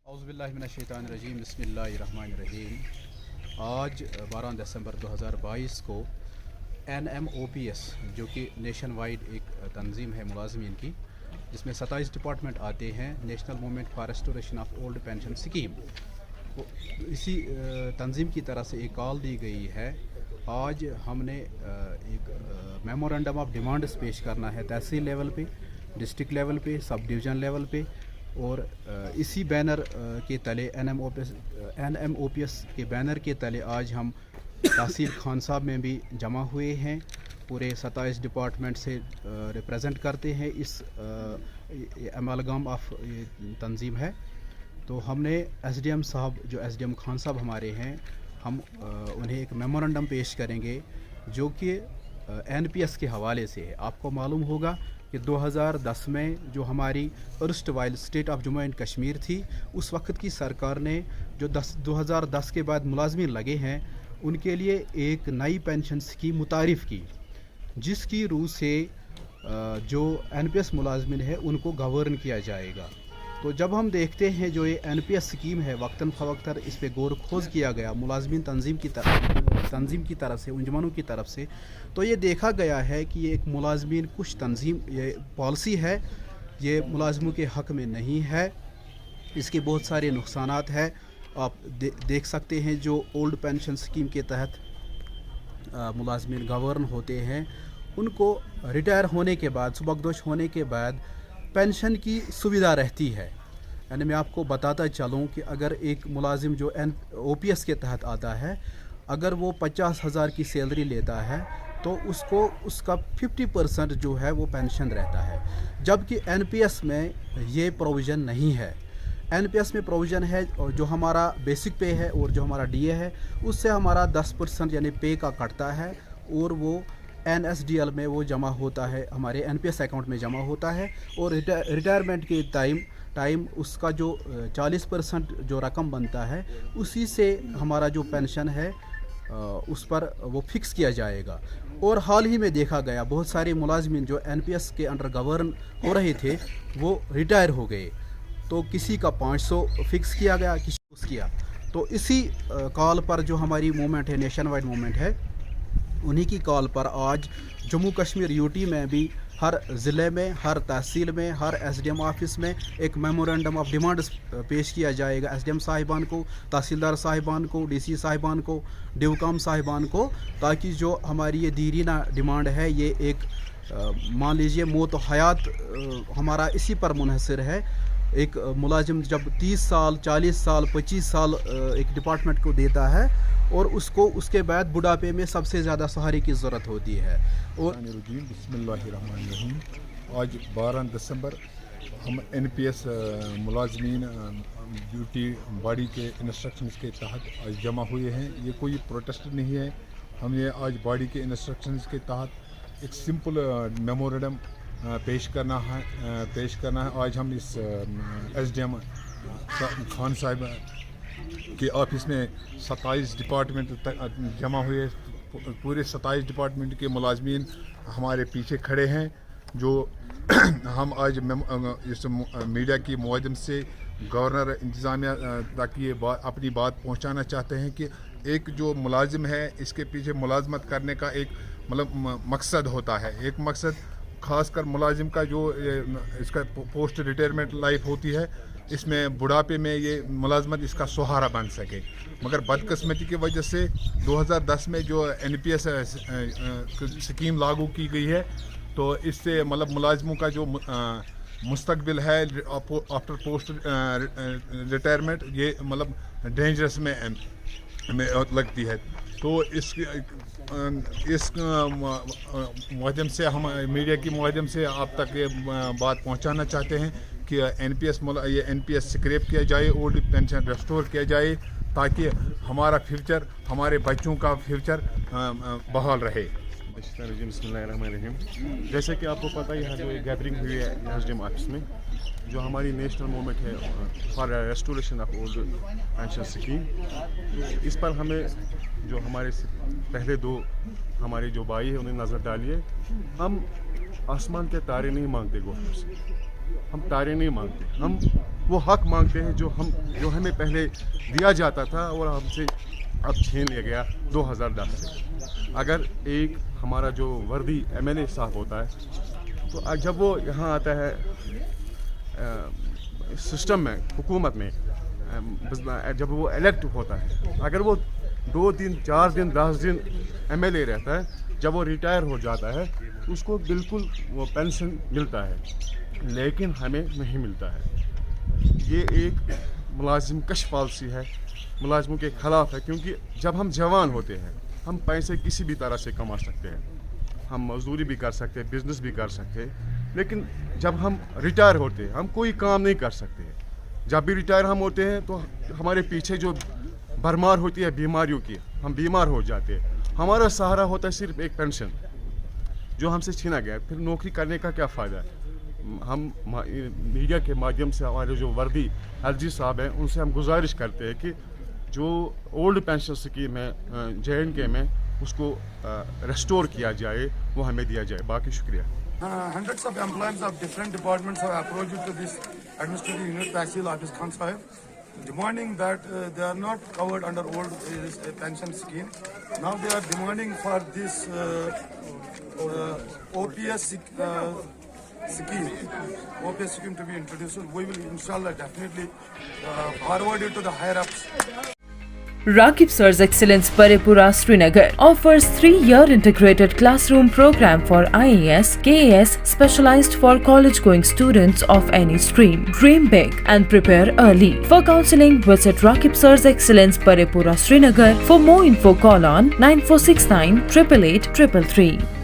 औज़ुबिल्लाहिमिनश्शैतानिर्रजीम बिस्मिल्लाहिर्रहमानिर्रहीम। आज 12 दिसंबर 2022 को NMOPS जो कि नेशन वाइड एक तंजीम है मुलाजमीन की, जिसमें 27 डिपार्टमेंट आते हैं, national movement for restoration of old pension scheme, इसी तंजीम की तरफ से एक कॉल दी गई है। आज हमने एक मेमोरेंडम ऑफ डिमांड्स पेश करना है तहसील लेवल पे, डिस्ट्रिक्ट लेवल पे, सब डिवीज़न लेवल पे, और इसी बैनर के तले NMOPS के बैनर के तले आज हम तहसील खान साहब में भी जमा हुए हैं। पूरे 27 डिपार्टमेंट से रिप्रेजेंट करते हैं, इस अमलगम ऑफ तंजीम है। तो हमने SDM साहब, जो SDM खान साहब हमारे हैं, हम उन्हें एक मेमोरेंडम पेश करेंगे जो कि NPS के हवाले से है। आपको मालूम होगा कि 2010 में जो हमारी erst while state of Jammu and Kashmir थी, उस वक्त की सरकार ने जो 2010 के बाद मुलाजमीन लगे हैं उनके लिए एक नई पेंशन स्कीम मुतारिफ़ की, जिसकी रूह से जो NPS मुलाजमीन है उनको गवर्न किया जाएगा। तो जब हम देखते हैं जो ये NPS स्कीम है, वक्तन फ़वक्तन इस पर गौर खोज किया गया मुलाजमीन तंजीम की तरफ से, अंजुमनों की तरफ से, तो ये देखा गया है कि ये एक मुलाजमीन कुछ तंजीम ये पॉलिसी है, ये मुलाजमों के हक़ में नहीं है। इसके बहुत सारे नुकसानात हैं। आप देख सकते हैं जो ओल्ड पेंशन स्कीम के तहत मुलाजमीन गवर्न होते हैं, उनको रिटायर होने के बाद, सुबकदोश होने के बाद पेंशन की सुविधा रहती है। यानी मैं आपको बताता चलूँ कि अगर एक मुलाजिम जो OPS के तहत आता है, अगर वो 50,000 की सैलरी लेता है तो उसको उसका 50% जो है वो पेंशन रहता है, जबकि NPS में ये प्रोविज़न नहीं है। NPS में प्रोविज़न है जो हमारा बेसिक पे है और जो हमारा DA है उससे हमारा 10% यानी पे का कटता है, और वो NSDL में वो जमा होता है, हमारे NPS अकाउंट में जमा होता है, और रिटायरमेंट के टाइम उसका जो 40% जो रकम बनता है उसी से हमारा जो पेंशन है उस पर वो फिक्स किया जाएगा। और हाल ही में देखा गया बहुत सारे मुलाजमीन जो NPS के अंडर गवर्न हो रहे थे वो रिटायर हो गए, तो किसी का 500 फिक्स किया गया, किसी को किया। तो इसी कॉल पर जो हमारी मूवमेंट है, नेशन वाइड मूवमेंट है, उन्हीं की कॉल पर आज जम्मू कश्मीर UT में भी हर ज़िले में, हर तहसील में, हर SDM ऑफिस में एक मेमोरेंडम ऑफ डिमांड्स पेश किया जाएगा SDM साहिबान को, तहसीलदार साहिबान को, DC साहिबान को, डिवकाम साहिबान को, ताकि जो हमारी ये दीरीना डिमांड है, ये एक मान लीजिए मौत हयात हमारा इसी पर मुनहसर है। एक मुलाजिम जब 30 साल, 40 साल, 25 साल एक डिपार्टमेंट को देता है और उसको उसके बाद बुढ़ापे में सबसे ज़्यादा सहारे की ज़रूरत होती है। और बिस्मिल्लाहिर्रहमानिर्रहीम। आज 12 दिसंबर हम NPS मुलाजमीन UT बॉडी के इंस्ट्रक्शंस के तहत आज जमा हुए हैं। ये कोई प्रोटेस्ट नहीं है, हमें आज बॉडी के इंस्ट्रक्शंस के तहत एक सिंपल मेमोरेंडम पेश करना है। आज हम इस SDM खान साहब के ऑफिस में 27 डिपार्टमेंट जमा हुए। पूरे 27 डिपार्टमेंट के मुलाजमीन हमारे पीछे खड़े हैं, जो हम आज इस मीडिया की माध्यम से गवर्नर इंतज़ामिया तक ये अपनी बात पहुंचाना चाहते हैं कि एक जो मुलाजिम है इसके पीछे मुलाजमत करने का एक मकसद होता है। एक मकसद ख़ासकर मुलाजिम का जो इसका पोस्ट रिटायरमेंट लाइफ होती है, इसमें बुढ़ापे में ये मुलाजमत इसका सहारा बन सके। मगर बदकिस्मती की वजह से 2010 में जो NPS स्कीम लागू की गई है, तो इससे मुलाजमों का जो मुस्तकबिल है आफ्टर पोस्ट रिटायरमेंट, ये डेंजरस में लगती है। तो इस माध्यम से हम मीडिया की माध्यम से आप तक ये बात पहुंचाना चाहते हैं कि NPS स्क्रैप किया जाए, ओल्ड पेंशन रेस्टोर किया जाए, ताकि हमारा फ्यूचर, हमारे बच्चों का फ्यूचर बहाल रहे। जैसे कि आपको पता है, यहाँ जो गैदरिंग हुई है SDM ऑफिस में, जो हमारी नेशनल मूवमेंट है for restoration of old pension scheme, इस पर हमें जो हमारे पहले दो हमारे जो भाई है उन्हें नज़र डालिए। हम आसमान के तारे नहीं मांगते गवर्नमेंट से, ہم تارے نہیں مانگتے, ہم وہ حق مانگتے ہیں جو ہمیں پہلے دیا جاتا تھا اور ہم سے اب چھین لیا گیا 2010 سے. اگر ایک ہمارا جو وردی ایم ایل اے صاحب ہوتا ہے تو جب وہ یہاں آتا ہے سسٹم میں, حکومت میں, جب وہ الیکٹ ہوتا ہے, اگر وہ 2 دن 4 دن 10 دن ایم ایل اے رہتا ہے, جب وہ ریٹائر ہو جاتا ہے اس کو بالکل وہ پینشن ملتا ہے, لیکن ہمیں نہیں ملتا ہے. یہ ایک ملازم کش پالیسی ہے, ملازموں کے خلاف ہے, کیونکہ جب ہم جوان ہوتے ہیں ہم پیسے کسی بھی طرح سے کما سکتے ہیں, ہم مزدوری بھی کر سکتے ہیں, بزنس بھی کر سکتے ہیں, لیکن جب ہم ریٹائر ہوتے ہیں ہم کوئی کام نہیں کر سکتے. جب بھی ریٹائر ہم ہوتے ہیں تو ہمارے پیچھے جو بھرمار ہوتی ہے بیماریوں کی, ہم بیمار ہو جاتے ہیں, ہمارا سہارا ہوتا ہے صرف ایک پینشن جو ہم سے چھینا گیا. پھر نوکری کرنے کا کیا فائدہ ہے؟ ہم میڈیا کے مادھیم سے ہمارے جو وردی ایل جی صاحب ہیں ان سے ہم گزارش کرتے ہیں کہ جو اولڈ پینشن اسکیم ہے JNK میں اس کو ریسٹور کیا جائے, وہ ہمیں دیا جائے. باقی شکریہ. Hundreds of employees of different departments have approached to this administrative unit, Tahsil Office Khan Sahib, demanding that they are not covered under old pension scheme. Now they are demanding for this OPS scheme to be introduced. So we will inshallah definitely forward it to the higher ups. Rakib Sir's Excellence Parepura Srinagar offers 3-year integrated classroom program for IAS, KAS specialized for college-going students of any stream. Dream big and prepare early. For counseling, visit Rakib Sir's Excellence Parepura Srinagar. For more info, call on 9469 888 333.